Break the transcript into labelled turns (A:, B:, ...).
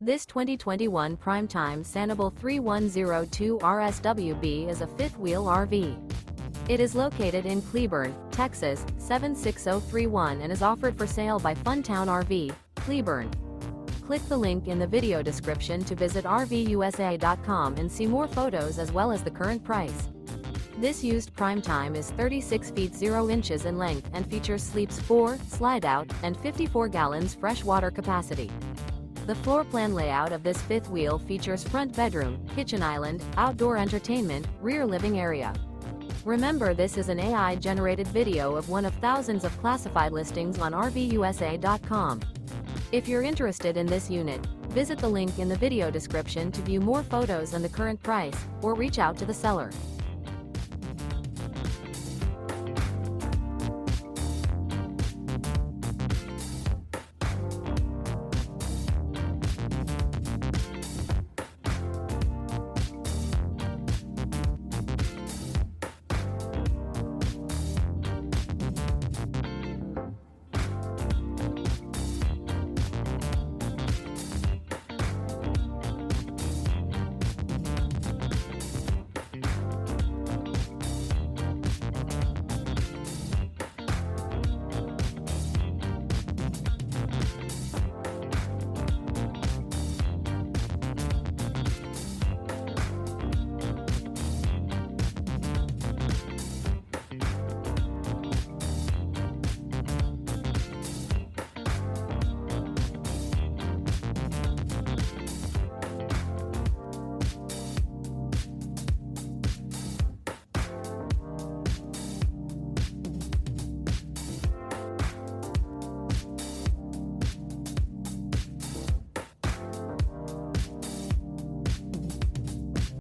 A: This 2021 Prime Time Sanibel 3102 RSWB is a fifth-wheel RV. It is located in Cleburne, Texas, 76031 and is offered for sale by Funtown RV, Cleburne. Click the link in the video description to visit RVUSA.com and see more photos as well as the current price. This used Prime Time is 36 feet 0 inches in length and features sleeps 4, Slideout, and 54 gallons fresh water capacity. The floor plan layout of this fifth wheel features front bedroom, kitchen island, outdoor entertainment, rear living area. Remember, this is an AI-generated video of one of thousands of classified listings on RVUSA.com. If you're interested in this unit, visit the link in the video description to view more photos and the current price, or reach out to the seller.